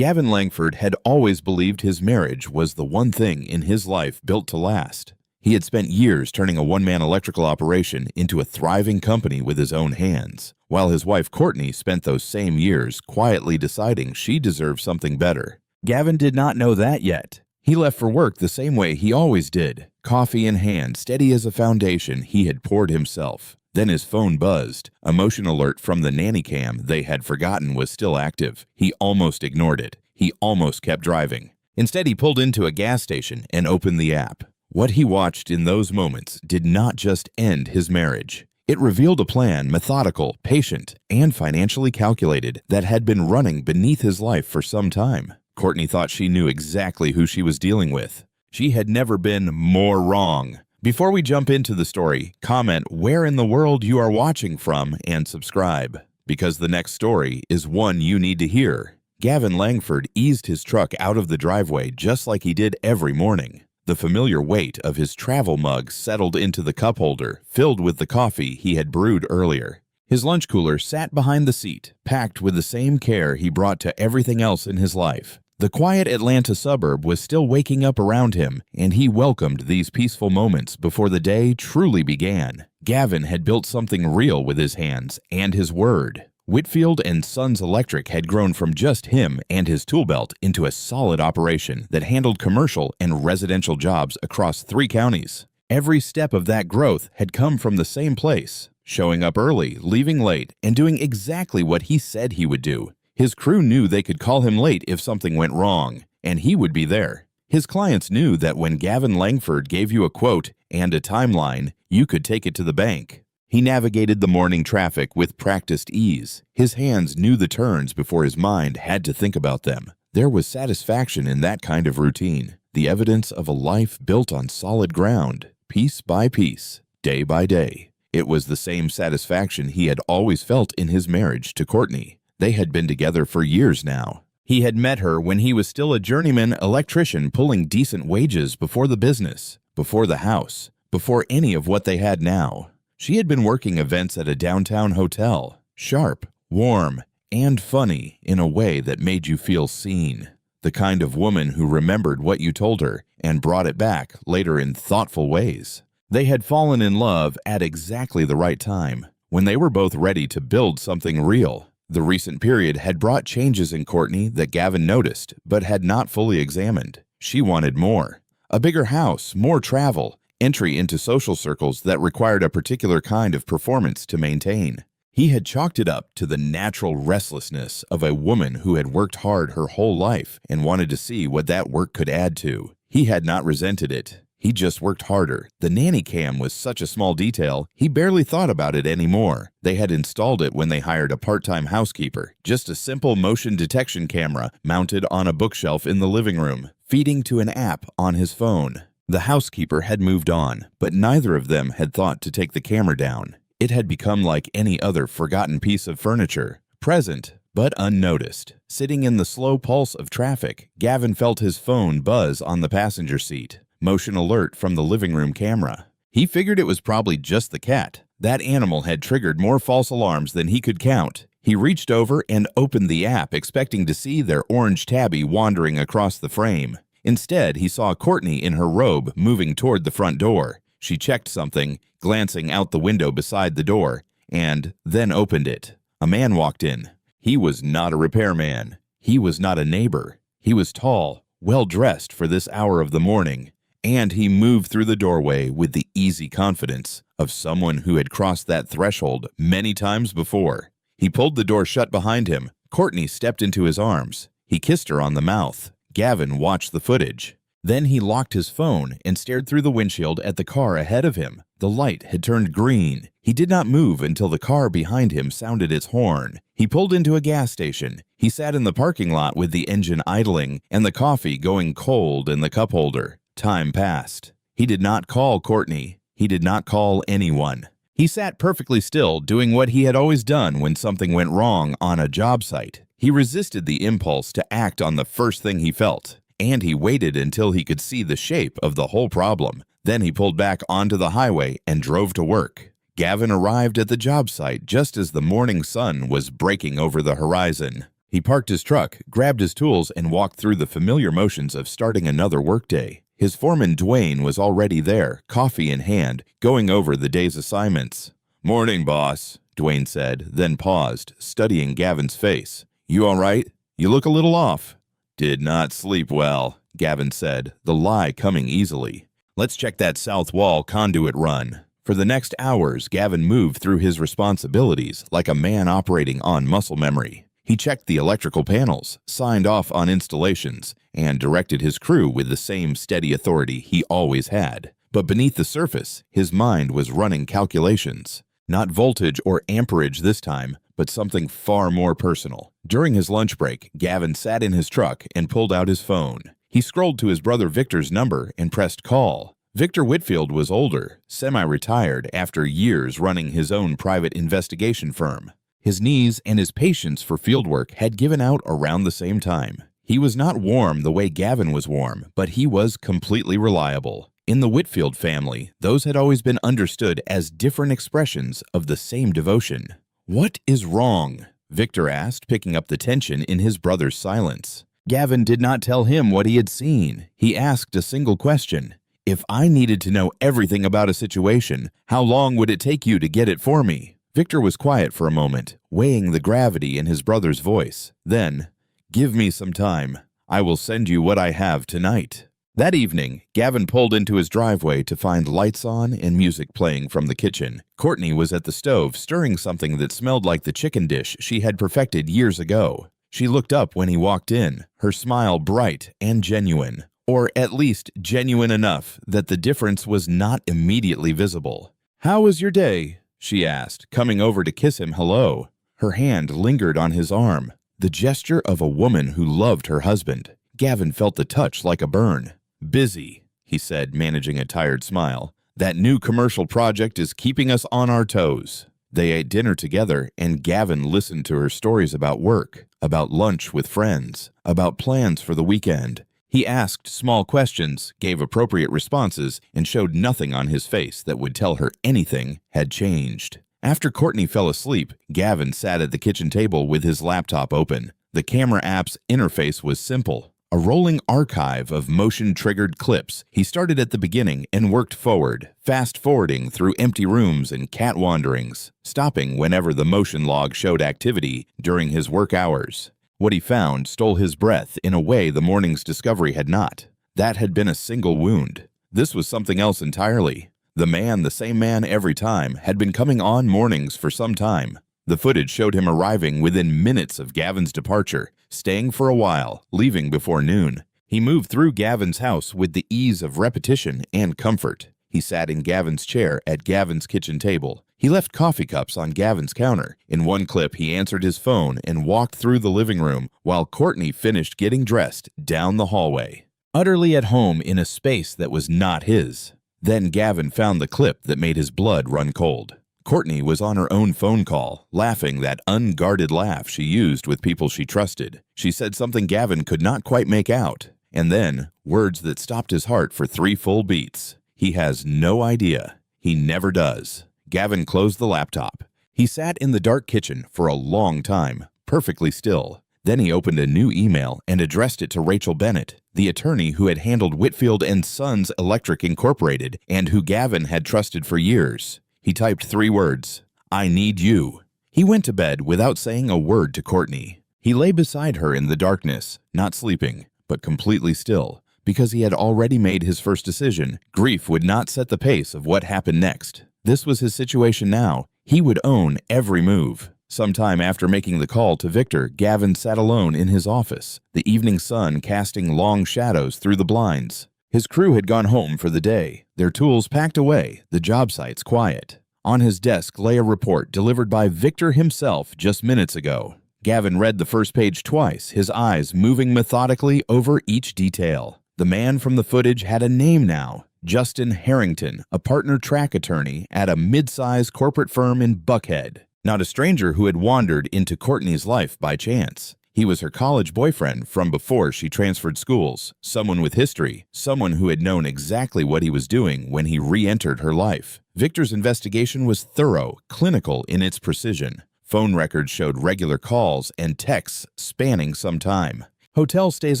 Gavin Langford had always believed his marriage was the one thing in his life built to last. He had spent years turning a one-man electrical operation into a thriving company with his own hands, while his wife Courtney spent those same years quietly deciding she deserved something better. Gavin did not know that yet. He left for work the same way he always did, coffee in hand, steady as a foundation he had poured himself. Then his phone buzzed. A motion alert from the nanny cam they had forgotten was still active. He almost ignored it. He almost kept driving. Instead, he pulled into a gas station and opened the app. What he watched in those moments did not just end his marriage. It revealed a plan, methodical, patient, and financially calculated, that had been running beneath his life for some time. Courtney thought she knew exactly who she was dealing with. She had never been more wrong. Before we jump into the story, comment where in the world you are watching from and subscribe, because the next story is one you need to hear. Gavin Langford eased his truck out of the driveway just like he did every morning. The familiar weight of his travel mug settled into the cup holder, filled with the coffee he had brewed earlier. His lunch cooler sat behind the seat, packed with the same care he brought to everything else in his life. The quiet Atlanta suburb was still waking up around him, and he welcomed these peaceful moments before the day truly began. Gavin had built something real with his hands and his word. Whitfield & Sons Electric had grown from just him and his tool belt into a solid operation that handled commercial and residential jobs across 3 counties. Every step of that growth had come from the same place, showing up early, leaving late, and doing exactly what he said he would do. His crew knew they could call him late if something went wrong, and he would be there. His clients knew that when Gavin Langford gave you a quote and a timeline, you could take it to the bank. He navigated the morning traffic with practiced ease. His hands knew the turns before his mind had to think about them. There was satisfaction in that kind of routine, the evidence of a life built on solid ground, piece by piece, day by day. It was the same satisfaction he had always felt in his marriage to Courtney. They had been together for years now. He had met her when he was still a journeyman electrician pulling decent wages before the business, before the house, before any of what they had now. She had been working events at a downtown hotel, sharp, warm, and funny in a way that made you feel seen. The kind of woman who remembered what you told her and brought it back later in thoughtful ways. They had fallen in love at exactly the right time, when they were both ready to build something real. The recent period had brought changes in Courtney that Gavin noticed, but had not fully examined. She wanted more. A bigger house, more travel, entry into social circles that required a particular kind of performance to maintain. He had chalked it up to the natural restlessness of a woman who had worked hard her whole life and wanted to see what that work could add to. He had not resented it. He just worked harder. The nanny cam was such a small detail, he barely thought about it anymore. They had installed it when they hired a part-time housekeeper. Just a simple motion detection camera mounted on a bookshelf in the living room, feeding to an app on his phone. The housekeeper had moved on, but neither of them had thought to take the camera down. It had become like any other forgotten piece of furniture, present but unnoticed. Sitting in the slow pulse of traffic, Gavin felt his phone buzz on the passenger seat. Motion alert from the living room camera. He figured it was probably just the cat. That animal had triggered more false alarms than he could count. He reached over and opened the app, expecting to see their orange tabby wandering across the frame. Instead, he saw Courtney in her robe moving toward the front door. She checked something, glancing out the window beside the door, and then opened it. A man walked in. He was not a repairman. He was not a neighbor. He was tall, well-dressed for this hour of the morning. And he moved through the doorway with the easy confidence of someone who had crossed that threshold many times before. He pulled the door shut behind him. Courtney stepped into his arms. He kissed her on the mouth. Gavin watched the footage. Then he locked his phone and stared through the windshield at the car ahead of him. The light had turned green. He did not move until the car behind him sounded its horn. He pulled into a gas station. He sat in the parking lot with the engine idling and the coffee going cold in the cup holder. Time passed. He did not call Courtney. He did not call anyone. He sat perfectly still, doing what he had always done when something went wrong on a job site. He resisted the impulse to act on the first thing he felt, and he waited until he could see the shape of the whole problem. Then he pulled back onto the highway and drove to work. Gavin arrived at the job site just as the morning sun was breaking over the horizon. He parked his truck, grabbed his tools, and walked through the familiar motions of starting another workday. His foreman, Dwayne, was already there, coffee in hand, going over the day's assignments. "Morning, boss," Dwayne said, then paused, studying Gavin's face. "You all right? You look a little off." "Did not sleep well," Gavin said, the lie coming easily. "Let's check that south wall conduit run." For the next hours, Gavin moved through his responsibilities like a man operating on muscle memory. He checked the electrical panels, signed off on installations, and directed his crew with the same steady authority he always had. But beneath the surface, his mind was running calculations. Not voltage or amperage this time, but something far more personal. During his lunch break, Gavin sat in his truck and pulled out his phone. He scrolled to his brother Victor's number and pressed call. Victor Whitfield was older, semi-retired after years running his own private investigation firm. His knees and his patience for fieldwork had given out around the same time. He was not warm the way Gavin was warm, but he was completely reliable. In the Whitfield family, those had always been understood as different expressions of the same devotion. "What is wrong?" Victor asked, picking up the tension in his brother's silence. Gavin did not tell him what he had seen. He asked a single question. "If I needed to know everything about a situation, how long would it take you to get it for me?" Victor was quiet for a moment, weighing the gravity in his brother's voice. Then, "Give me some time. I will send you what I have tonight." That evening, Gavin pulled into his driveway to find lights on and music playing from the kitchen. Courtney was at the stove stirring something that smelled like the chicken dish she had perfected years ago. She looked up when he walked in, her smile bright and genuine, or at least genuine enough that the difference was not immediately visible. "How was your day?" she asked, coming over to kiss him hello. Her hand lingered on his arm, the gesture of a woman who loved her husband. Gavin felt the touch like a burn. "Busy," he said, managing a tired smile. "That new commercial project is keeping us on our toes." They ate dinner together, and Gavin listened to her stories about work, about lunch with friends, about plans for the weekend. He asked small questions, gave appropriate responses, and showed nothing on his face that would tell her anything had changed. After Courtney fell asleep, Gavin sat at the kitchen table with his laptop open. The camera app's interface was simple, a rolling archive of motion-triggered clips. He started at the beginning and worked forward, fast-forwarding through empty rooms and cat wanderings, stopping whenever the motion log showed activity during his work hours. What he found stole his breath in a way the morning's discovery had not. That had been a single wound. This was something else entirely. The man, the same man every time, had been coming on mornings for some time. The footage showed him arriving within minutes of Gavin's departure, staying for a while, leaving before noon. He moved through Gavin's house with the ease of repetition and comfort. He sat in Gavin's chair at Gavin's kitchen table. He left coffee cups on Gavin's counter. In one clip, he answered his phone and walked through the living room while Courtney finished getting dressed down the hallway. Utterly at home in a space that was not his. Then Gavin found the clip that made his blood run cold. Courtney was on her own phone call, laughing that unguarded laugh she used with people she trusted. She said something Gavin could not quite make out, and then words that stopped his heart for 3 full beats. He has no idea. He never does. Gavin closed the laptop. He sat in the dark kitchen for a long time, perfectly still. Then he opened a new email and addressed it to Rachel Bennett, the attorney who had handled Whitfield & Sons Electric Incorporated and who Gavin had trusted for years. He typed 3 words, "I need you." He went to bed without saying a word to Courtney. He lay beside her in the darkness, not sleeping, but completely still, because he had already made his first decision. Grief would not set the pace of what happened next. This was his situation now. He would own every move. Sometime after making the call to Victor, Gavin sat alone in his office, the evening sun casting long shadows through the blinds. His crew had gone home for the day, their tools packed away, the job sites quiet. On his desk lay a report delivered by Victor himself just minutes ago. Gavin read the first page twice, his eyes moving methodically over each detail. The man from the footage had a name now. Justin Harrington, a partner track attorney at a mid-size corporate firm in Buckhead. Not a stranger who had wandered into Courtney's life by chance. He was her college boyfriend from before she transferred schools, someone with history, someone who had known exactly what he was doing when he re-entered her life. Victor's investigation was thorough, clinical in its precision. Phone records showed regular calls and texts spanning some time. Hotel stays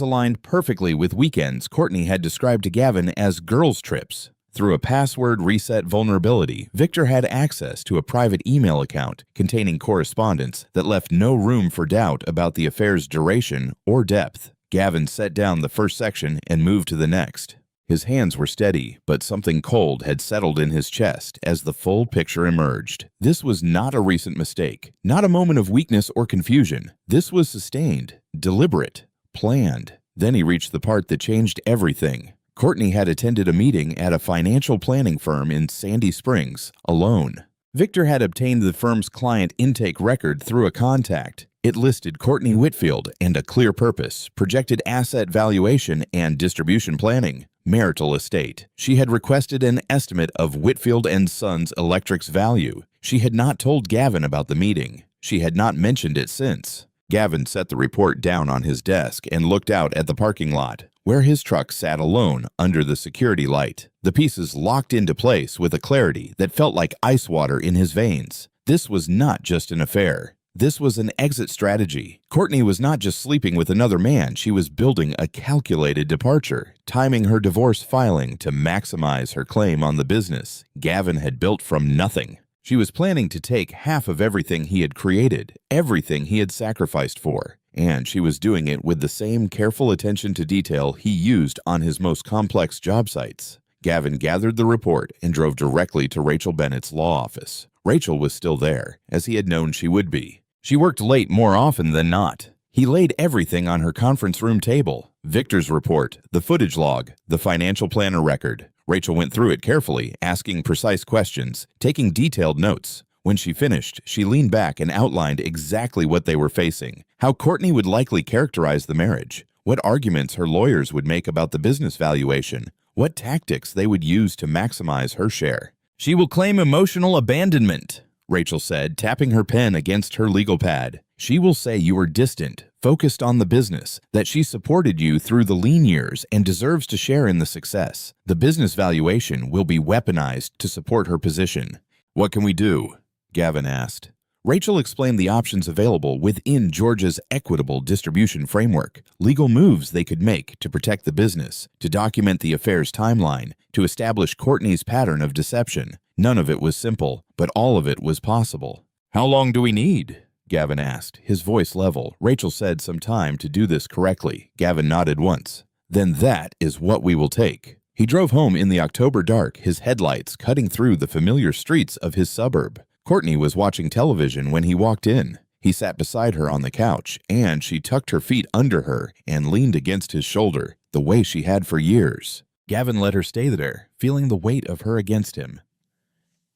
aligned perfectly with weekends Courtney had described to Gavin as girls' trips. Through a password reset vulnerability, Victor had access to a private email account containing correspondence that left no room for doubt about the affair's duration or depth. Gavin set down the first section and moved to the next. His hands were steady, but something cold had settled in his chest as the full picture emerged. This was not a recent mistake, not a moment of weakness or confusion. This was sustained, deliberate, planned. Then he reached the part that changed everything. Courtney had attended a meeting at a financial planning firm in Sandy Springs, alone. Victor had obtained the firm's client intake record through a contact. It listed Courtney Whitfield and a clear purpose, projected asset valuation and distribution planning, marital estate. She had requested an estimate of Whitfield & Sons Electric's value. She had not told Gavin about the meeting. She had not mentioned it since. Gavin set the report down on his desk and looked out at the parking lot, where his truck sat alone under the security light. The pieces locked into place with a clarity that felt like ice water in his veins. This was not just an affair. This was an exit strategy. Courtney was not just sleeping with another man, she was building a calculated departure, timing her divorce filing to maximize her claim on the business Gavin had built from nothing. She was planning to take half of everything he had created, everything he had sacrificed for, and she was doing it with the same careful attention to detail he used on his most complex job sites. Gavin gathered the report and drove directly to Rachel Bennett's law office. Rachel was still there, as he had known she would be. She worked late more often than not. He laid everything on her conference room table: Victor's report, the footage log, the financial planner record. Rachel went through it carefully, asking precise questions, taking detailed notes. When she finished, she leaned back and outlined exactly what they were facing, how Courtney would likely characterize the marriage, what arguments her lawyers would make about the business valuation, what tactics they would use to maximize her share. "She will claim emotional abandonment," Rachel said, tapping her pen against her legal pad. "She will say you were distant, focused on the business, that she supported you through the lean years and deserves to share in the success. The business valuation will be weaponized to support her position." "What can we do?" Gavin asked. Rachel explained the options available within Georgia's equitable distribution framework, legal moves they could make to protect the business, to document the affair's timeline, to establish Courtney's pattern of deception. None of it was simple, but all of it was possible. "How long do we need?" Gavin asked, his voice level. Rachel said some time to do this correctly. Gavin nodded once. "Then that is what we will take." He drove home in the October dark, his headlights cutting through the familiar streets of his suburb. Courtney was watching television when he walked in. He sat beside her on the couch, and she tucked her feet under her and leaned against his shoulder, the way she had for years. Gavin let her stay there, feeling the weight of her against him.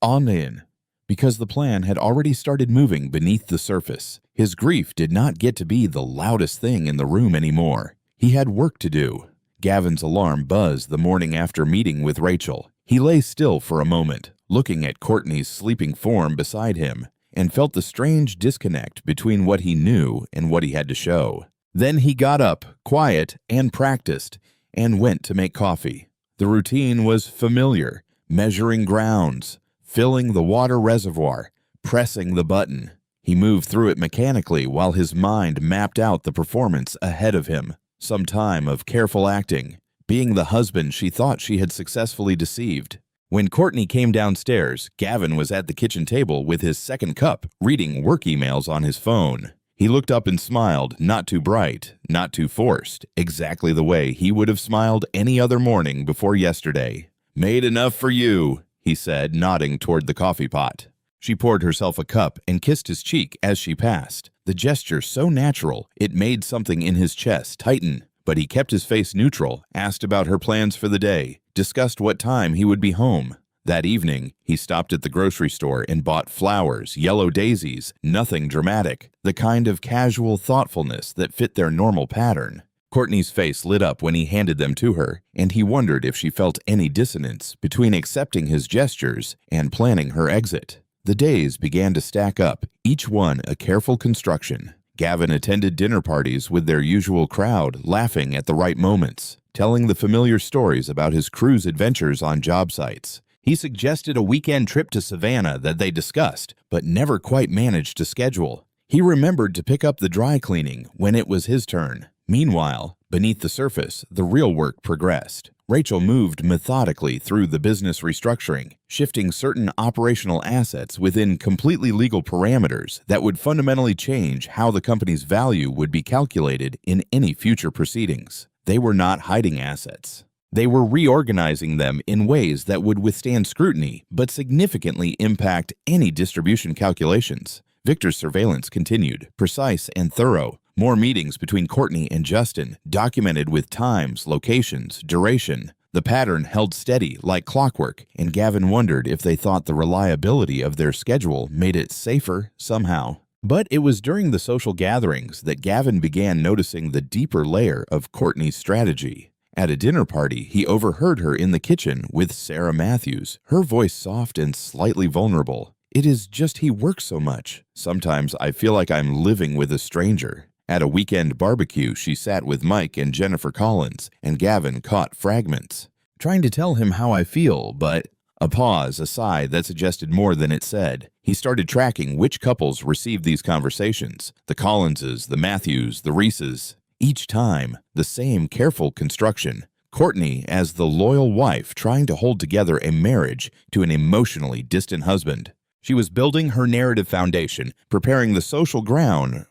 On in, because the plan had already started moving beneath the surface. His grief did not get to be the loudest thing in the room anymore. He had work to do. Gavin's alarm buzzed the morning after meeting with Rachel. He lay still for a moment, looking at Courtney's sleeping form beside him, and felt the strange disconnect between what he knew and what he had to show. Then he got up, quiet and practiced, and went to make coffee. The routine was familiar: measuring grounds, filling the water reservoir, pressing the button. He moved through it mechanically while his mind mapped out the performance ahead of him. Some time of careful acting, being the husband she thought she had successfully deceived. When Courtney came downstairs, Gavin was at the kitchen table with his second cup, reading work emails on his phone. He looked up and smiled, not too bright, not too forced, exactly the way he would have smiled any other morning before yesterday. "Made enough for you," he said, nodding toward the coffee pot. She poured herself a cup and kissed his cheek as she passed. The gesture so natural, it made something in his chest tighten, but he kept his face neutral, asked about her plans for the day, discussed what time he would be home. That evening, he stopped at the grocery store and bought flowers, yellow daisies, nothing dramatic, the kind of casual thoughtfulness that fit their normal pattern. Courtney's face lit up when he handed them to her, and he wondered if she felt any dissonance between accepting his gestures and planning her exit. The days began to stack up, each one a careful construction. Gavin attended dinner parties with their usual crowd, laughing at the right moments, telling the familiar stories about his cruise adventures on job sites. He suggested a weekend trip to Savannah that they discussed, but never quite managed to schedule. He remembered to pick up the dry cleaning when it was his turn. Meanwhile, beneath the surface, the real work progressed. Rachel moved methodically through the business restructuring, shifting certain operational assets within completely legal parameters that would fundamentally change how the company's value would be calculated in any future proceedings. They were not hiding assets. They were reorganizing them in ways that would withstand scrutiny but significantly impact any distribution calculations. Victor's surveillance continued, precise and thorough. More meetings between Courtney and Justin, documented with times, locations, duration. The pattern held steady like clockwork, and Gavin wondered if they thought the reliability of their schedule made it safer somehow. But it was during the social gatherings that Gavin began noticing the deeper layer of Courtney's strategy. At a dinner party, he overheard her in the kitchen with Sarah Matthews, her voice soft and slightly vulnerable. "It is just he works so much. Sometimes I feel like I'm living with a stranger." At a weekend barbecue, she sat with Mike and Jennifer Collins, and Gavin caught fragments. "Trying to tell him how I feel, but—" A pause, a sigh that suggested more than it said. He started tracking which couples received these conversations. The Collinses, the Matthews, the Reeses. Each time, the same careful construction. Courtney as the loyal wife trying to hold together a marriage to an emotionally distant husband. She was building her narrative foundation, preparing the social ground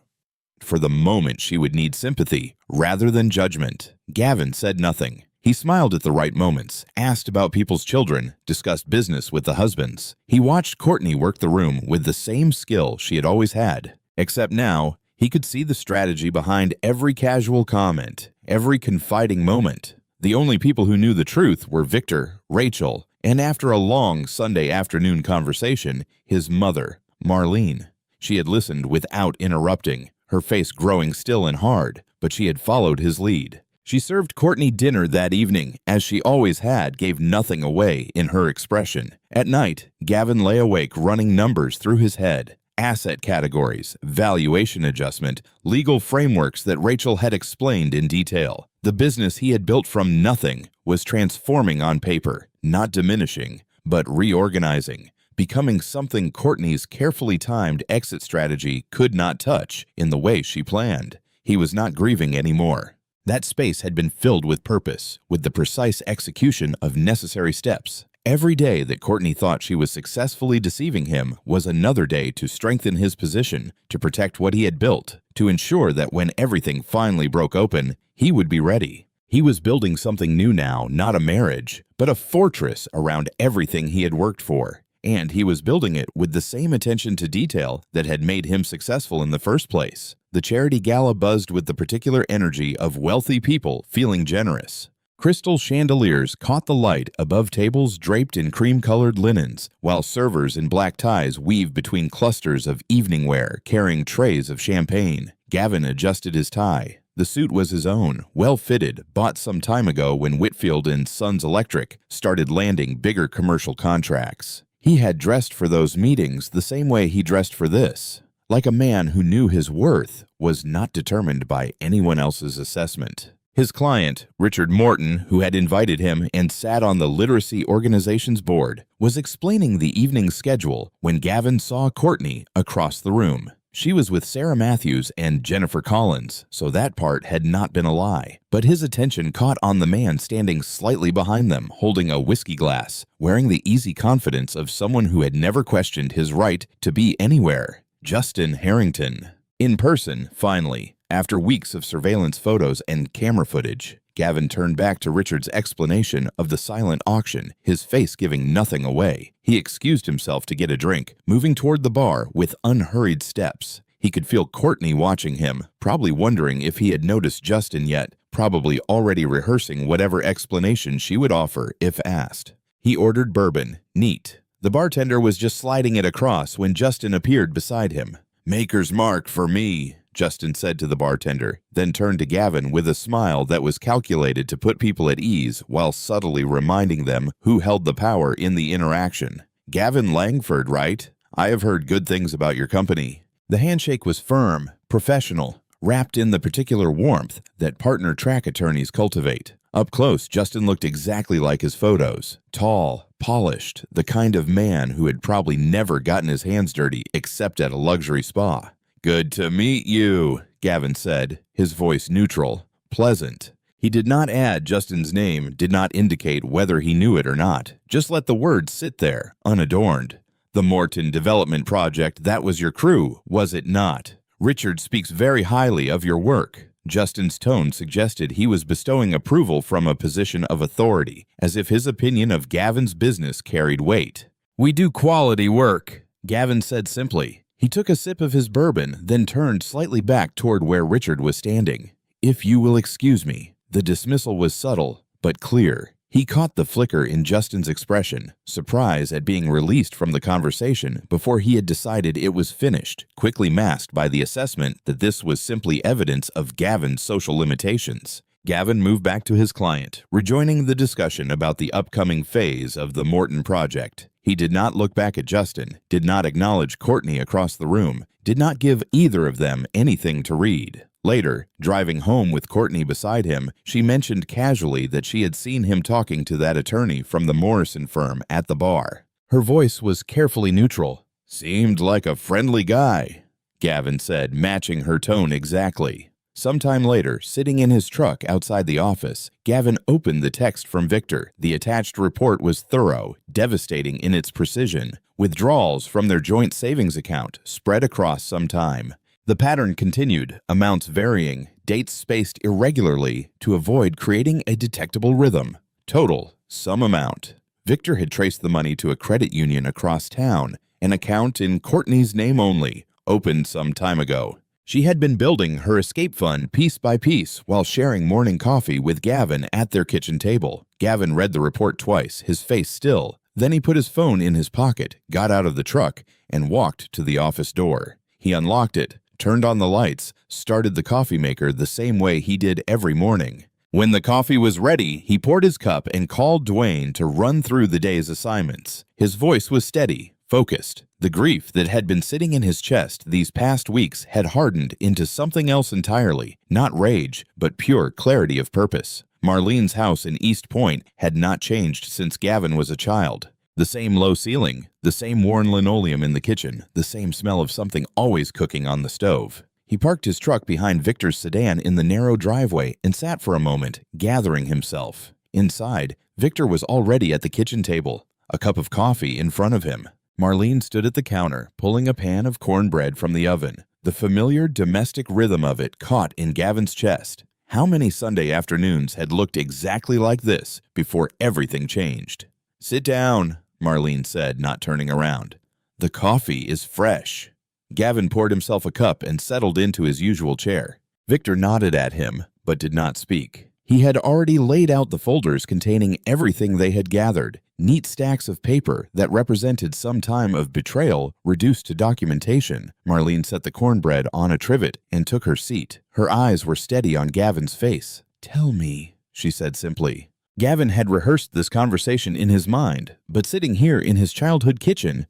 for the moment she would need sympathy rather than judgment. Gavin said nothing. He smiled at the right moments, asked about people's children, discussed business with the husbands. He watched Courtney work the room with the same skill she had always had, except now he could see the strategy behind every casual comment, every confiding moment. The only people who knew the truth were Victor, Rachel, and after a long Sunday afternoon conversation, his mother, Marlene. She had listened without interrupting, her face growing still and hard, but she had followed his lead. She served Courtney dinner that evening, as she always had, gave nothing away in her expression. At night, Gavin lay awake running numbers through his head. Asset categories, valuation adjustment, legal frameworks that Rachel had explained in detail. The business he had built from nothing was transforming on paper, not diminishing, but reorganizing, becoming something Courtney's carefully timed exit strategy could not touch in the way she planned. He was not grieving anymore. That space had been filled with purpose, with the precise execution of necessary steps. Every day that Courtney thought she was successfully deceiving him was another day to strengthen his position, to protect what he had built, to ensure that when everything finally broke open, he would be ready. He was building something new now, not a marriage, but a fortress around everything he had worked for. And he was building it with the same attention to detail that had made him successful in the first place. The charity gala buzzed with the particular energy of wealthy people feeling generous. Crystal chandeliers caught the light above tables draped in cream-colored linens, while servers in black ties weaved between clusters of evening wear carrying trays of champagne. Gavin adjusted his tie. The suit was his own, well-fitted, bought some time ago when Whitfield and Sons Electric started landing bigger commercial contracts. He had dressed for those meetings the same way he dressed for this, like a man who knew his worth was not determined by anyone else's assessment. His client, Richard Morton, who had invited him and sat on the Literacy Organization's board, was explaining the evening schedule when Gavin saw Courtney across the room. She was with Sarah Matthews and Jennifer Collins, so that part had not been a lie. But his attention caught on the man standing slightly behind them, holding a whiskey glass, wearing the easy confidence of someone who had never questioned his right to be anywhere. Justin Harrington. In person, finally. After weeks of surveillance photos and camera footage, Gavin turned back to Richard's explanation of the silent auction, his face giving nothing away. He excused himself to get a drink, moving toward the bar with unhurried steps. He could feel Courtney watching him, probably wondering if he had noticed Justin yet, probably already rehearsing whatever explanation she would offer if asked. He ordered bourbon, neat. The bartender was just sliding it across when Justin appeared beside him. "Maker's Mark for me," Justin said to the bartender, then turned to Gavin with a smile that was calculated to put people at ease while subtly reminding them who held the power in the interaction. "Gavin Langford, right? I have heard good things about your company." The handshake was firm, professional, wrapped in the particular warmth that partner track attorneys cultivate. Up close, Justin looked exactly like his photos. Tall, polished, the kind of man who had probably never gotten his hands dirty except at a luxury spa. "Good to meet you," Gavin said, his voice neutral, pleasant. He did not add Justin's name, did not indicate whether he knew it or not. Just let the words sit there, unadorned. "The Morton Development Project, that was your crew, was it not? Richard speaks very highly of your work." Justin's tone suggested he was bestowing approval from a position of authority, as if his opinion of Gavin's business carried weight. "We do quality work," Gavin said simply. He took a sip of his bourbon, then turned slightly back toward where Richard was standing. "If you will excuse me." The dismissal was subtle, but clear. He caught the flicker in Justin's expression, surprise at being released from the conversation before he had decided it was finished, quickly masked by the assessment that this was simply evidence of Gavin's social limitations. Gavin moved back to his client, rejoining the discussion about the upcoming phase of the Morton project. He did not look back at Justin, did not acknowledge Courtney across the room, did not give either of them anything to read. Later, driving home with Courtney beside him, she mentioned casually that she had seen him talking to that attorney from the Morrison firm at the bar. Her voice was carefully neutral. "Seemed like a friendly guy," Gavin said, matching her tone exactly. Sometime later, sitting in his truck outside the office, Gavin opened the text from Victor. The attached report was thorough, devastating in its precision. Withdrawals from their joint savings account spread across some time. The pattern continued, amounts varying, dates spaced irregularly to avoid creating a detectable rhythm. Total, some amount. Victor had traced the money to a credit union across town, an account in Courtney's name only, opened some time ago. She had been building her escape fund piece by piece while sharing morning coffee with Gavin at their kitchen table. Gavin read the report twice, his face still. Then he put his phone in his pocket, got out of the truck, and walked to the office door. He unlocked it, turned on the lights, started the coffee maker the same way he did every morning. When the coffee was ready, he poured his cup and called Dwayne to run through the day's assignments. His voice was steady, focused. The grief that had been sitting in his chest these past weeks had hardened into something else entirely, not rage, but pure clarity of purpose. Marlene's house in East Point had not changed since Gavin was a child. The same low ceiling, the same worn linoleum in the kitchen, the same smell of something always cooking on the stove. He parked his truck behind Victor's sedan in the narrow driveway and sat for a moment, gathering himself. Inside, Victor was already at the kitchen table, a cup of coffee in front of him. Marlene stood at the counter, pulling a pan of cornbread from the oven. The familiar domestic rhythm of it caught in Gavin's chest. How many Sunday afternoons had looked exactly like this before everything changed? "Sit down," Marlene said, not turning around. "The coffee is fresh." Gavin poured himself a cup and settled into his usual chair. Victor nodded at him, but did not speak. He had already laid out the folders containing everything they had gathered, neat stacks of paper that represented some time of betrayal reduced to documentation. Marlene set the cornbread on a trivet and took her seat. Her eyes were steady on Gavin's face. "Tell me," she said simply. Gavin had rehearsed this conversation in his mind, but sitting here in his childhood kitchen,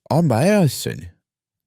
embarrassing.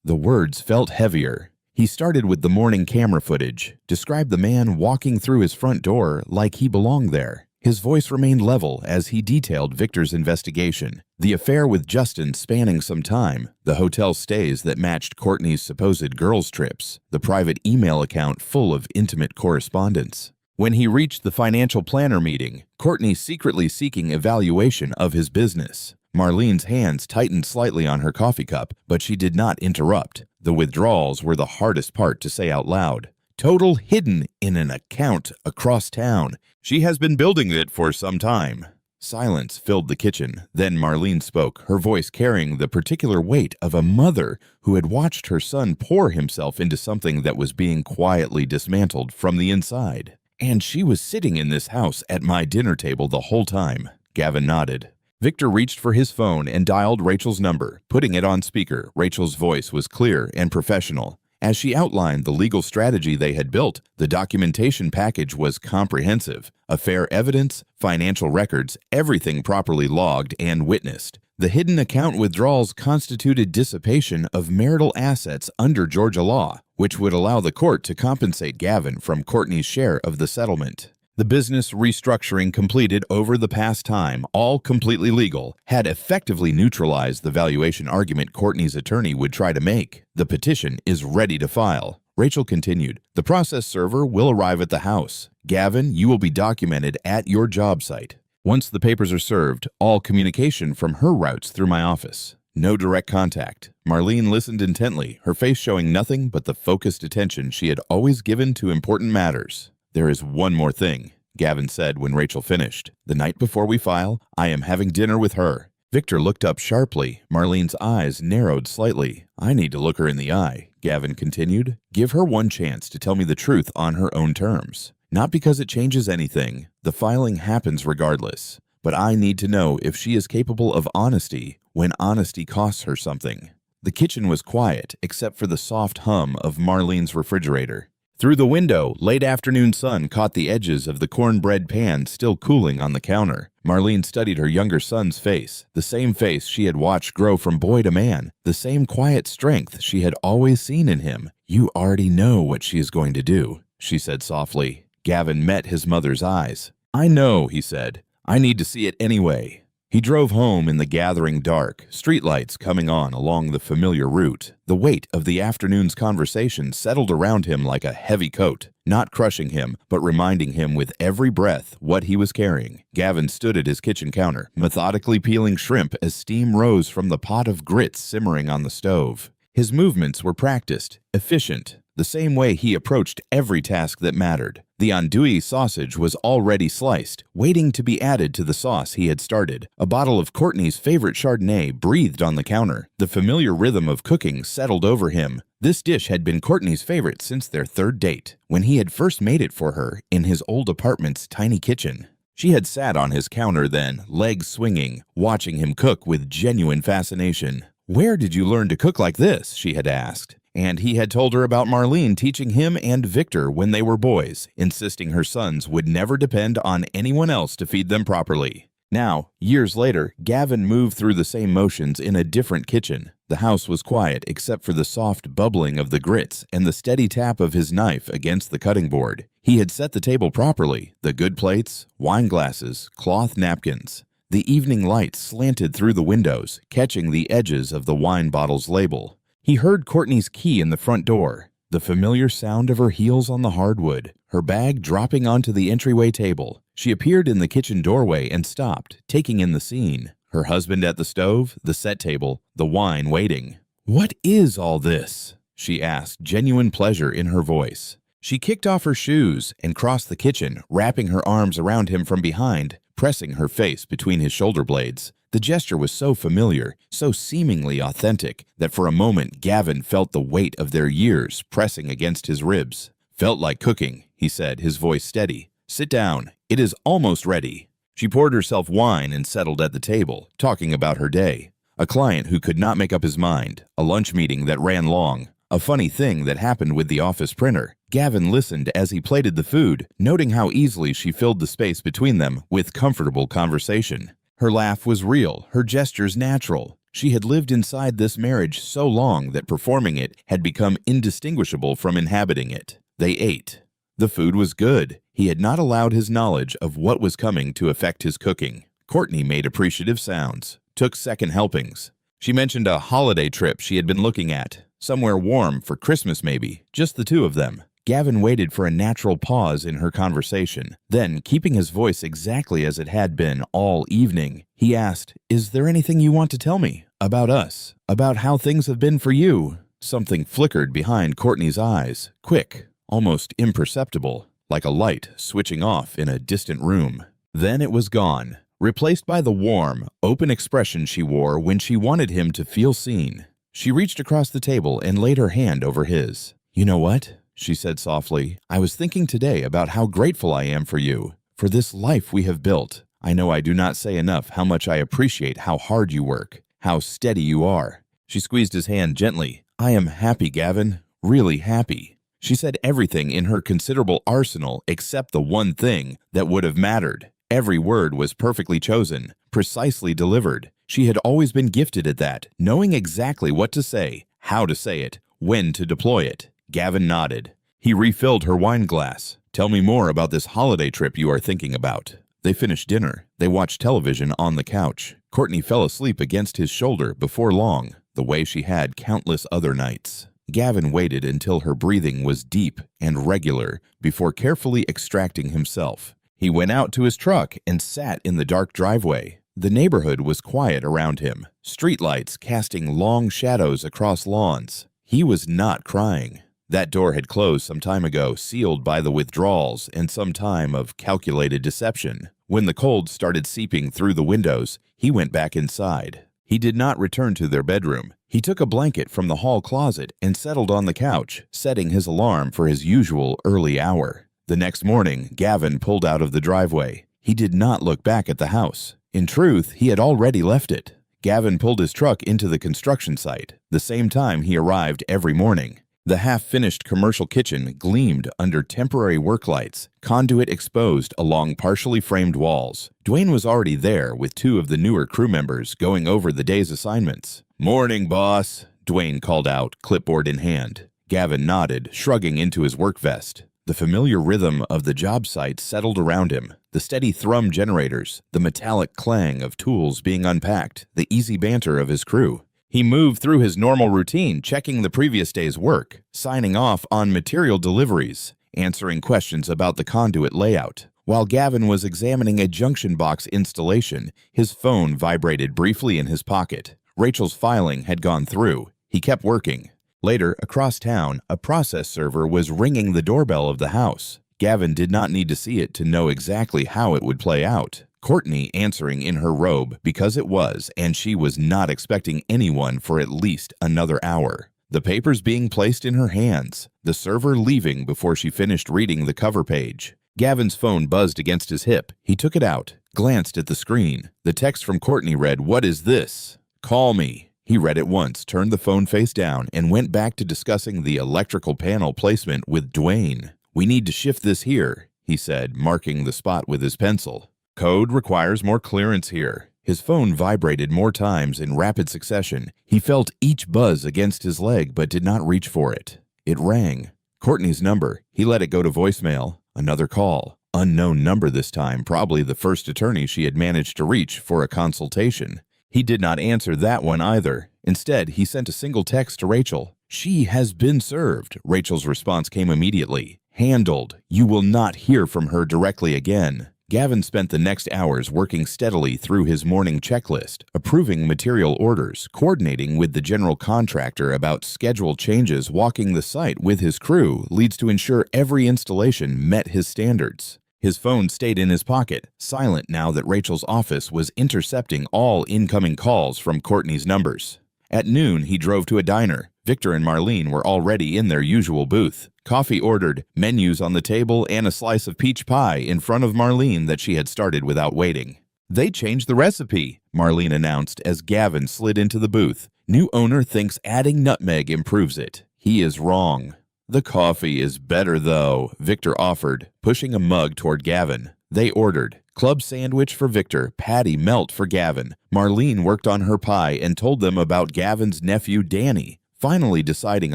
The words felt heavier. He started with the morning camera footage, described the man walking through his front door like he belonged there. His voice remained level as he detailed Victor's investigation, the affair with Justin spanning some time, the hotel stays that matched Courtney's supposed girls' trips, the private email account full of intimate correspondence. When he reached the financial planner meeting, Courtney secretly seeking evaluation of his business. Marlene's hands tightened slightly on her coffee cup, but she did not interrupt. The withdrawals were the hardest part to say out loud. Total hidden in an account across town. She has been building it for some time. Silence filled the kitchen. Then Marlene spoke, her voice carrying the particular weight of a mother who had watched her son pour himself into something that was being quietly dismantled from the inside. "And she was sitting in this house at my dinner table the whole time." Gavin nodded. Victor reached for his phone and dialed Rachel's number. Putting it on speaker, Rachel's voice was clear and professional. As she outlined the legal strategy they had built, the documentation package was comprehensive. Affair evidence, financial records, everything properly logged and witnessed. The hidden account withdrawals constituted dissipation of marital assets under Georgia law, which would allow the court to compensate Gavin from Courtney's share of the settlement. The business restructuring completed over the past time, all completely legal, had effectively neutralized the valuation argument Courtney's attorney would try to make. The petition is ready to file. Rachel continued, "The process server will arrive at the house. Gavin, you will be documented at your job site. Once the papers are served, all communication from her routes through my office. No direct contact." Marlene listened intently, her face showing nothing but the focused attention she had always given to important matters. "There is one more thing," Gavin said when Rachel finished. "The night before we file, I am having dinner with her." Victor looked up sharply. Marlene's eyes narrowed slightly. "I need to look her in the eye," Gavin continued. "Give her one chance to tell me the truth on her own terms. Not because it changes anything. The filing happens regardless. But I need to know if she is capable of honesty when honesty costs her something." The kitchen was quiet, except for the soft hum of Marlene's refrigerator. Through the window, late afternoon sun caught the edges of the cornbread pan still cooling on the counter. Marlene studied her younger son's face, the same face she had watched grow from boy to man, the same quiet strength she had always seen in him. "You already know what she is going to do," she said softly. Gavin met his mother's eyes. "I know," he said. "I need to see it anyway." He drove home in the gathering dark, streetlights coming on along the familiar route. The weight of the afternoon's conversation settled around him like a heavy coat, not crushing him, but reminding him with every breath what he was carrying. Gavin stood at his kitchen counter, methodically peeling shrimp as steam rose from the pot of grits simmering on the stove. His movements were practiced, efficient, the same way he approached every task that mattered. The andouille sausage was already sliced, waiting to be added to the sauce he had started. A bottle of Courtney's favorite Chardonnay breathed on the counter. The familiar rhythm of cooking settled over him. This dish had been Courtney's favorite since their third date, when he had first made it for her in his old apartment's tiny kitchen. She had sat on his counter then, legs swinging, watching him cook with genuine fascination. "Where did you learn to cook like this?" she had asked. And he had told her about Marlene teaching him and Victor when they were boys, insisting her sons would never depend on anyone else to feed them properly. Now, years later, Gavin moved through the same motions in a different kitchen. The house was quiet except for the soft bubbling of the grits and the steady tap of his knife against the cutting board. He had set the table properly, the good plates, wine glasses, cloth napkins. The evening light slanted through the windows, catching the edges of the wine bottle's label. He heard Courtney's key in the front door, the familiar sound of her heels on the hardwood, her bag dropping onto the entryway table. She appeared in the kitchen doorway and stopped, taking in the scene. Her husband at the stove, the set table, the wine waiting. "What is all this?" she asked, genuine pleasure in her voice. She kicked off her shoes and crossed the kitchen, wrapping her arms around him from behind, pressing her face between his shoulder blades. The gesture was so familiar, so seemingly authentic, that for a moment Gavin felt the weight of their years pressing against his ribs. "Felt like cooking," he said, his voice steady. "Sit down. It is almost ready." She poured herself wine and settled at the table, talking about her day. A client who could not make up his mind, a lunch meeting that ran long, a funny thing that happened with the office printer. Gavin listened as he plated the food, noting how easily she filled the space between them with comfortable conversation. Her laugh was real, her gestures natural. She had lived inside this marriage so long that performing it had become indistinguishable from inhabiting it. They ate. The food was good. He had not allowed his knowledge of what was coming to affect his cooking. Courtney made appreciative sounds, took second helpings. She mentioned a holiday trip she had been looking at, somewhere warm for Christmas maybe, just the two of them. Gavin waited for a natural pause in her conversation. Then, keeping his voice exactly as it had been all evening, he asked, "Is there anything you want to tell me? About us? About how things have been for you?" Something flickered behind Courtney's eyes, quick, almost imperceptible, like a light switching off in a distant room. Then it was gone, replaced by the warm, open expression she wore when she wanted him to feel seen. She reached across the table and laid her hand over his. "You know what?" she said softly. "I was thinking today about how grateful I am for you, for this life we have built. I know I do not say enough how much I appreciate how hard you work, how steady you are." She squeezed his hand gently. "I am happy, Gavin, really happy." She said everything in her considerable arsenal except the one thing that would have mattered. Every word was perfectly chosen, precisely delivered. She had always been gifted at that, knowing exactly what to say, how to say it, when to deploy it. Gavin nodded. He refilled her wine glass, Tell me more about this holiday trip you are thinking about. They finished dinner. They watched television on the couch. Courtney fell asleep against his shoulder before long, the way she had countless other nights. Gavin waited until her breathing was deep and regular before carefully extracting himself. He went out to his truck and sat in the dark driveway. The neighborhood was quiet around him, streetlights casting long shadows across lawns. He was not crying. That door had closed some time ago, sealed by the withdrawals and some time of calculated deception. When the cold started seeping through the windows, he went back inside. He did not return to their bedroom. He took a blanket from the hall closet and settled on the couch, setting his alarm for his usual early hour. The next morning, Gavin pulled out of the driveway. He did not look back at the house. In truth, he had already left it. Gavin pulled his truck into the construction site, the same time he arrived every morning. The half-finished commercial kitchen gleamed under temporary work lights, conduit exposed along partially framed walls. Dwayne was already there with two of the newer crew members going over the day's assignments. "Morning, boss," Dwayne called out, clipboard in hand. Gavin nodded, shrugging into his work vest. The familiar rhythm of the job site settled around him. The steady thrum generators, the metallic clang of tools being unpacked, the easy banter of his crew. He moved through his normal routine, checking the previous day's work, signing off on material deliveries, answering questions about the conduit layout. While Gavin was examining a junction box installation, his phone vibrated briefly in his pocket. Rachel's filing had gone through. He kept working. Later, across town, a process server was ringing the doorbell of the house. Gavin did not need to see it to know exactly how it would play out. Courtney answering in her robe because it was, and she was not expecting anyone for at least another hour. The papers being placed in her hands, the server leaving before she finished reading the cover page. Gavin's phone buzzed against his hip. He took it out, glanced at the screen. The text from Courtney read, "What is this? Call me." He read it once, turned the phone face down, and went back to discussing the electrical panel placement with Dwayne. "We need to shift this here," he said, marking the spot with his pencil. "Code requires more clearance here." His phone vibrated more times in rapid succession. He felt each buzz against his leg but did not reach for it. It rang. Courtney's number. He let it go to voicemail. Another call. Unknown number this time, probably the first attorney she had managed to reach for a consultation. He did not answer that one either. Instead, he sent a single text to Rachel. "She has been served." Rachel's response came immediately. "Handled. You will not hear from her directly again." Gavin spent the next hours working steadily through his morning checklist, approving material orders, coordinating with the general contractor about schedule changes, walking the site with his crew leads to ensure every installation met his standards. His phone stayed in his pocket, silent now that Rachel's office was intercepting all incoming calls from Courtney's numbers. At noon, he drove to a diner. Victor and Marlene were already in their usual booth. Coffee ordered, menus on the table, and a slice of peach pie in front of Marlene that she had started without waiting. "They changed the recipe," Marlene announced as Gavin slid into the booth. "New owner thinks adding nutmeg improves it. He is wrong." "The coffee is better, though," Victor offered, pushing a mug toward Gavin. They ordered. Club sandwich for Victor, patty melt for Gavin. Marlene worked on her pie and told them about Gavin's nephew Danny, finally deciding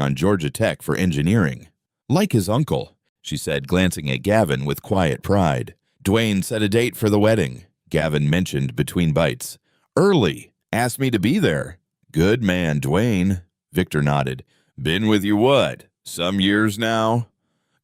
on Georgia Tech for engineering. "Like his uncle," she said, glancing at Gavin with quiet pride. "Dwayne set a date for the wedding," Gavin mentioned between bites. "Early. Asked me to be there." "Good man, Dwayne." Victor nodded. "Been with you what? Some years now?"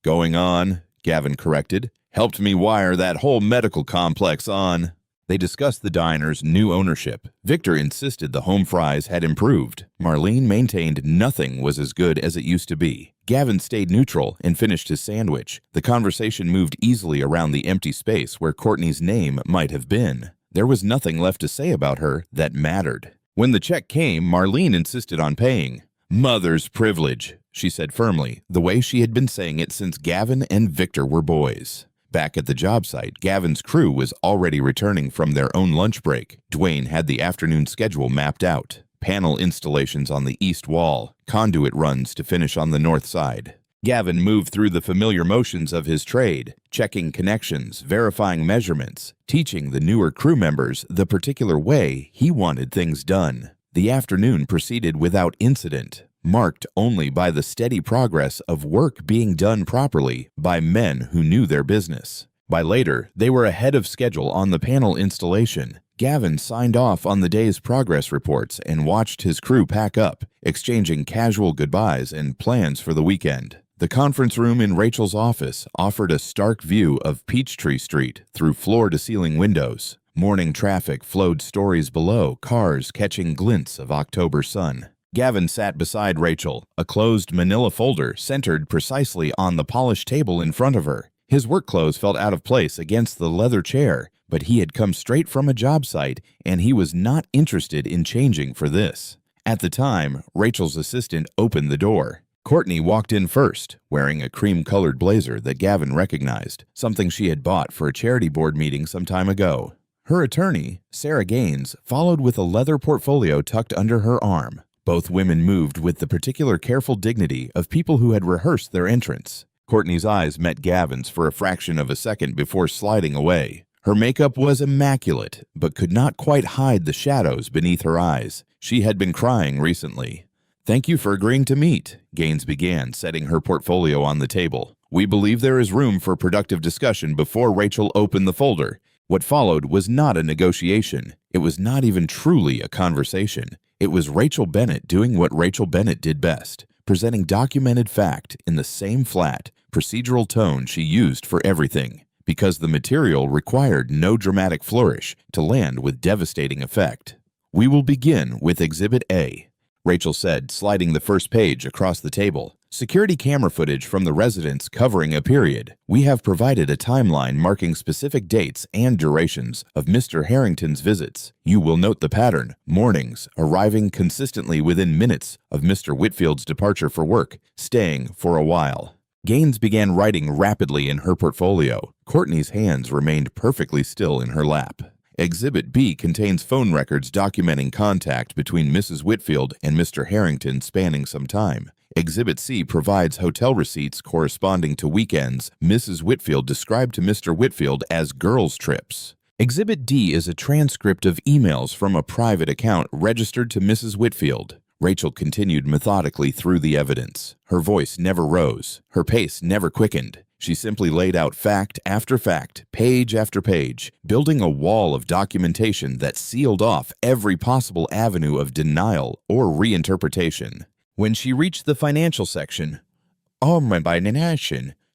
"Going on," Gavin corrected. "Helped me wire that whole medical complex on." They discussed the diner's new ownership. Victor insisted the home fries had improved. Marlene maintained nothing was as good as it used to be. Gavin stayed neutral and finished his sandwich. The conversation moved easily around the empty space where Courtney's name might have been. There was nothing left to say about her that mattered. When the check came, Marlene insisted on paying. "Mother's privilege," she said firmly, the way she had been saying it since Gavin and Victor were boys. Back at the job site, Gavin's crew was already returning from their own lunch break. Dwayne had the afternoon schedule mapped out. Panel installations on the east wall, conduit runs to finish on the north side. Gavin moved through the familiar motions of his trade, checking connections, verifying measurements, teaching the newer crew members the particular way he wanted things done. The afternoon proceeded without incident. marked only by the steady progress of work being done properly by men who knew their business. By later, they were ahead of schedule on the panel installation. Gavin signed off on the day's progress reports and watched his crew pack up, exchanging casual goodbyes and plans for the weekend. The conference room in Rachel's office offered a stark view of Peachtree Street through floor-to-ceiling windows. Morning traffic flowed stories below, cars catching glints of October sun. Gavin sat beside Rachel, a closed manila folder centered precisely on the polished table in front of her. His work clothes felt out of place against the leather chair, but he had come straight from a job site, and he was not interested in changing for this. At the time, Rachel's assistant opened the door. Courtney walked in first, wearing a cream-colored blazer that Gavin recognized, something she had bought for a charity board meeting some time ago. Her attorney, Sarah Gaines, followed with a leather portfolio tucked under her arm. Both women moved with the particular careful dignity of people who had rehearsed their entrance. Courtney's eyes met Gavin's for a fraction of a second before sliding away. Her makeup was immaculate, but could not quite hide the shadows beneath her eyes. She had been crying recently. "Thank you for agreeing to meet," Gaines began, setting her portfolio on the table. "We believe there is room for productive discussion before Rachel opened the folder." What followed was not a negotiation. It was not even truly a conversation. It was Rachel Bennett doing what Rachel Bennett did best, presenting documented fact in the same flat, procedural tone she used for everything, because the material required no dramatic flourish to land with devastating effect. "We will begin with Exhibit A," Rachel said, sliding the first page across the table. "Security camera footage from the residence covering a period. We have provided a timeline marking specific dates and durations of Mr. Harrington's visits. You will note the pattern: mornings, arriving consistently within minutes of Mr. Whitfield's departure for work, staying for a while." Gaines began writing rapidly in her portfolio. Courtney's hands remained perfectly still in her lap. Exhibit B contains phone records documenting contact between Mrs. Whitfield and Mr. Harrington spanning some time. Exhibit C provides hotel receipts corresponding to weekends Mrs. Whitfield described to Mr. Whitfield as girls' trips. Exhibit D is a transcript of emails from a private account registered to Mrs. Whitfield. Rachel continued methodically through the evidence. Her voice never rose. Her pace never quickened. She simply laid out fact after fact, page after page, building a wall of documentation that sealed off every possible avenue of denial or reinterpretation. When she reached the financial section,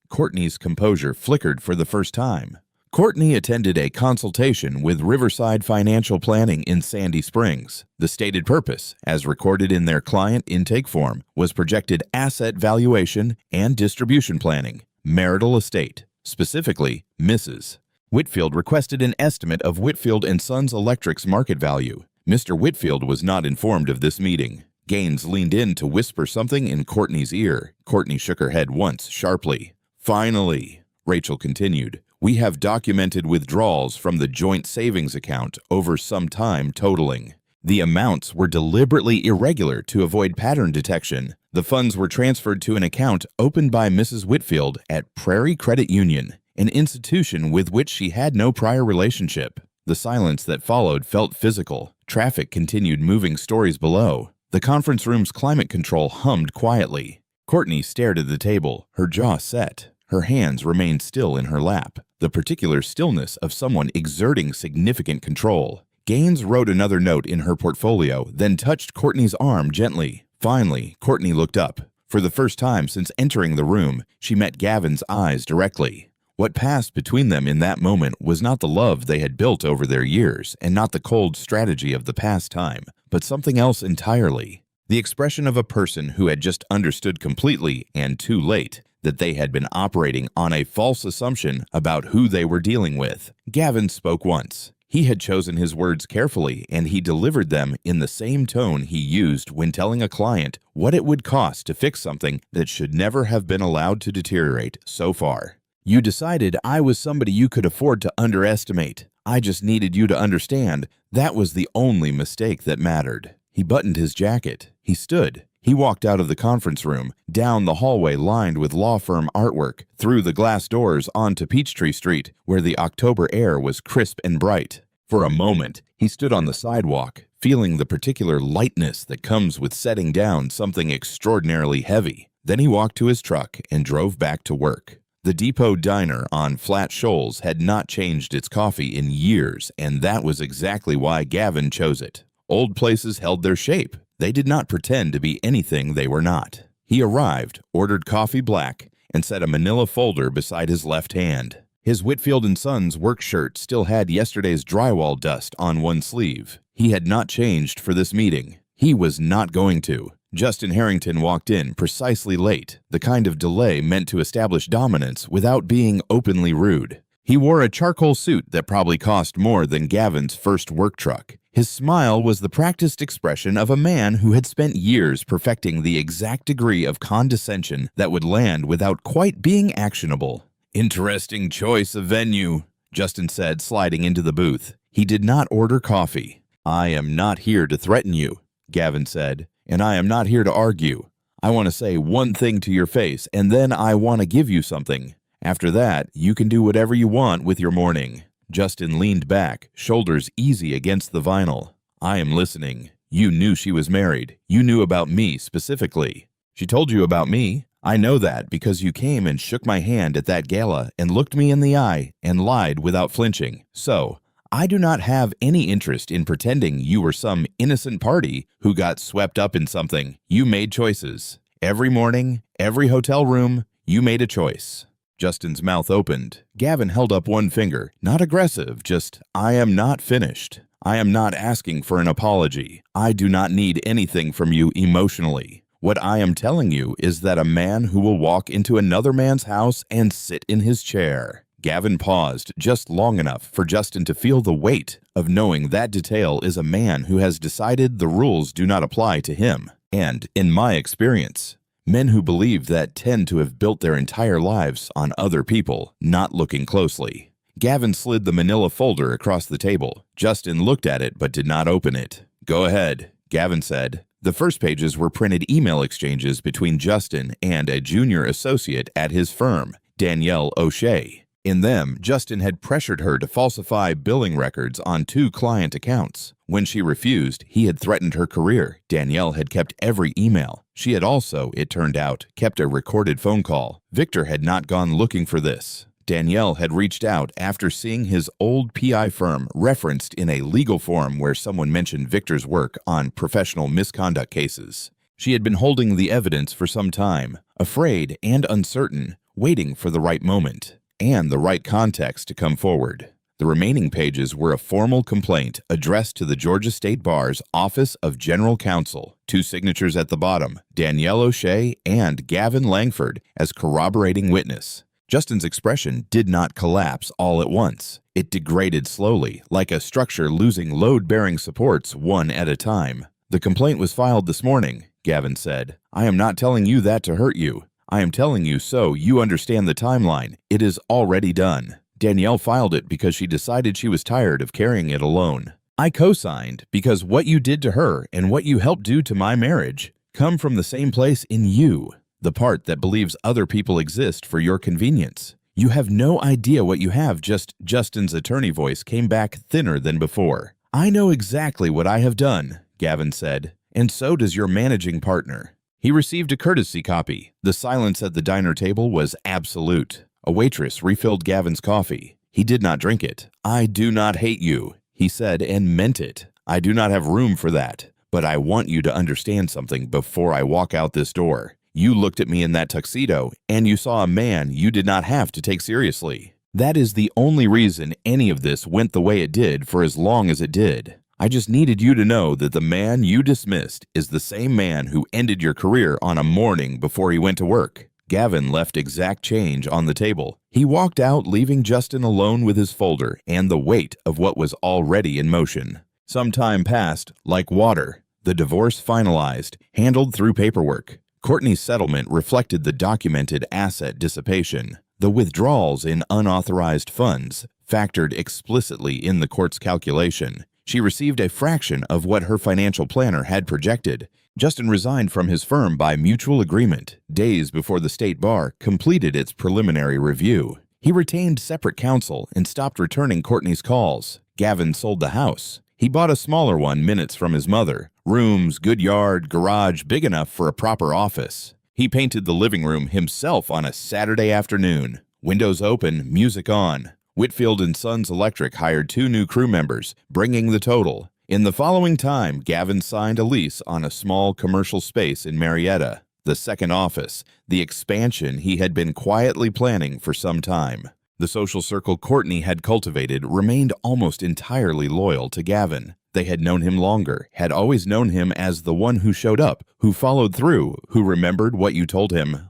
Courtney's composure flickered for the first time. Courtney attended a consultation with Riverside Financial Planning in Sandy Springs. The stated purpose, as recorded in their client intake form, was projected asset valuation and distribution planning, marital estate, specifically Mrs. Whitfield requested an estimate of Whitfield & Sons Electric's market value. Mr. Whitfield was not informed of this meeting. Gaines leaned in to whisper something in Courtney's ear. Courtney shook her head once, sharply. "Finally," Rachel continued, "we have documented withdrawals from the joint savings account over some time totaling. The amounts were deliberately irregular to avoid pattern detection. The funds were transferred to an account opened by Mrs. Whitfield at Prairie Credit Union, an institution with which she had no prior relationship." The silence that followed felt physical. Traffic continued moving stories below. The conference room's climate control hummed quietly. Courtney stared at the table, her jaw set. Her hands remained still in her lap, the particular stillness of someone exerting significant control. Gaines wrote another note in her portfolio, then touched Courtney's arm gently. Finally, Courtney looked up. For the first time since entering the room, she met Gavin's eyes directly. What passed between them in that moment was not the love they had built over their years, and not the cold strategy of the past time, but something else entirely. The expression of a person who had just understood completely, and too late, that they had been operating on a false assumption about who they were dealing with. Gavin spoke once. He had chosen his words carefully, and he delivered them in the same tone he used when telling a client what it would cost to fix something that should never have been allowed to deteriorate so far. "You decided I was somebody you could afford to underestimate. I just needed you to understand that was the only mistake that mattered." He buttoned his jacket. He stood. He walked out of the conference room, down the hallway lined with law firm artwork, through the glass doors onto Peachtree Street, where the October air was crisp and bright. For a moment, he stood on the sidewalk, feeling the particular lightness that comes with setting down something extraordinarily heavy. Then he walked to his truck and drove back to work. The Depot Diner on Flat Shoals had not changed its coffee in years, and that was exactly why Gavin chose it. Old places held their shape. They did not pretend to be anything they were not. He arrived, ordered coffee black, and set a manila folder beside his left hand. His Whitfield & Sons work shirt still had yesterday's drywall dust on one sleeve. He had not changed for this meeting. He was not going to. Justin Harrington walked in precisely late, the kind of delay meant to establish dominance without being openly rude. He wore a charcoal suit that probably cost more than Gavin's first work truck. His smile was the practiced expression of a man who had spent years perfecting the exact degree of condescension that would land without quite being actionable. "Interesting choice of venue," Justin said, sliding into the booth. He did not order coffee. "I am not here to threaten you," Gavin said, "and I am not here to argue. I want to say one thing to your face, and then I want to give you something. After that, you can do whatever you want with your morning." Justin leaned back, shoulders easy against the vinyl. "I am listening. You knew she was married. You knew about me specifically." "She told you about me? I know that because you came and shook my hand at that gala and looked me in the eye and lied without flinching. So, I do not have any interest in pretending you were some innocent party who got swept up in something. You made choices. Every morning, every hotel room, you made a choice." Justin's mouth opened. Gavin held up one finger, not aggressive, just, "I am not finished. I am not asking for an apology. I do not need anything from you emotionally. What I am telling you is that a man who will walk into another man's house and sit in his chair." Gavin paused just long enough for Justin to feel the weight of knowing that detail is a man who has decided the rules do not apply to him. And, in my experience, men who believe that tend to have built their entire lives on other people, not looking closely. Gavin slid the manila folder across the table. Justin looked at it but did not open it. "Go ahead," Gavin said. The first pages were printed email exchanges between Justin and a junior associate at his firm, Danielle O'Shea. In them, Justin had pressured her to falsify billing records on 2 client accounts. When she refused, he had threatened her career. Danielle had kept every email. She had also, it turned out, kept a recorded phone call. Victor had not gone looking for this. Danielle had reached out after seeing his old PI firm referenced in a legal form where someone mentioned Victor's work on professional misconduct cases. She had been holding the evidence for some time, afraid and uncertain, waiting for the right moment and the right context to come forward. The remaining pages were a formal complaint addressed to the Georgia State Bar's Office of General Counsel, 2 signatures at the bottom, Danielle O'Shea and Gavin Langford as corroborating witness. Justin's expression did not collapse all at once. It degraded slowly, like a structure losing load-bearing supports one at a time. "The complaint was filed this morning," Gavin said. "I am not telling you that to hurt you. I am telling you so you understand the timeline. It is already done. Danielle filed it because she decided she was tired of carrying it alone. I co-signed because what you did to her and what you helped do to my marriage come from the same place in you. The part that believes other people exist for your convenience. You have no idea what you have." Justin's attorney voice came back thinner than before. "I know exactly what I have done," Gavin said, "and so does your managing partner." He received a courtesy copy. The silence at the diner table was absolute. A waitress refilled Gavin's coffee. He did not drink it. "I do not hate you," he said, and meant it. "I do not have room for that, but I want you to understand something before I walk out this door. You looked at me in that tuxedo, and you saw a man you did not have to take seriously. That is the only reason any of this went the way it did for as long as it did. I just needed you to know that the man you dismissed is the same man who ended your career on a morning before he went to work." Gavin left exact change on the table. He walked out, leaving Justin alone with his folder and the weight of what was already in motion. Some time passed, like water. The divorce finalized, handled through paperwork. Courtney's settlement reflected the documented asset dissipation. The withdrawals in unauthorized funds factored explicitly in the court's calculation. She received a fraction of what her financial planner had projected. Justin resigned from his firm by mutual agreement, days before the state bar completed its preliminary review. He retained separate counsel and stopped returning Courtney's calls. Gavin sold the house. He bought a smaller one minutes from his mother. Rooms, good yard, garage, big enough for a proper office. He painted the living room himself on a Saturday afternoon. Windows open, music on. Whitfield & Sons Electric hired 2 new crew members, bringing the total. In the following time, Gavin signed a lease on a small commercial space in Marietta, the second office, the expansion he had been quietly planning for some time. The social circle Courtney had cultivated remained almost entirely loyal to Gavin. They had known him longer, had always known him as the one who showed up, who followed through, who remembered what you told him.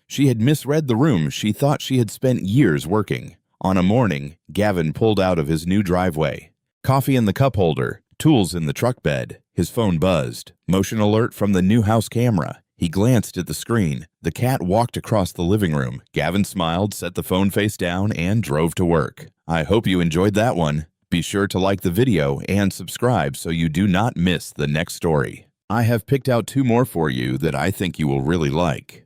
She had misread the room she thought she had spent years working. On a morning, Gavin pulled out of his new driveway. Coffee in the cup holder, tools in the truck bed. His phone buzzed. Motion alert from the new house camera. He glanced at the screen. The cat walked across the living room. Gavin smiled, set the phone face down, and drove to work. I hope you enjoyed that one. Be sure to like the video and subscribe so you do not miss the next story. I have picked out 2 more for you that I think you will really like.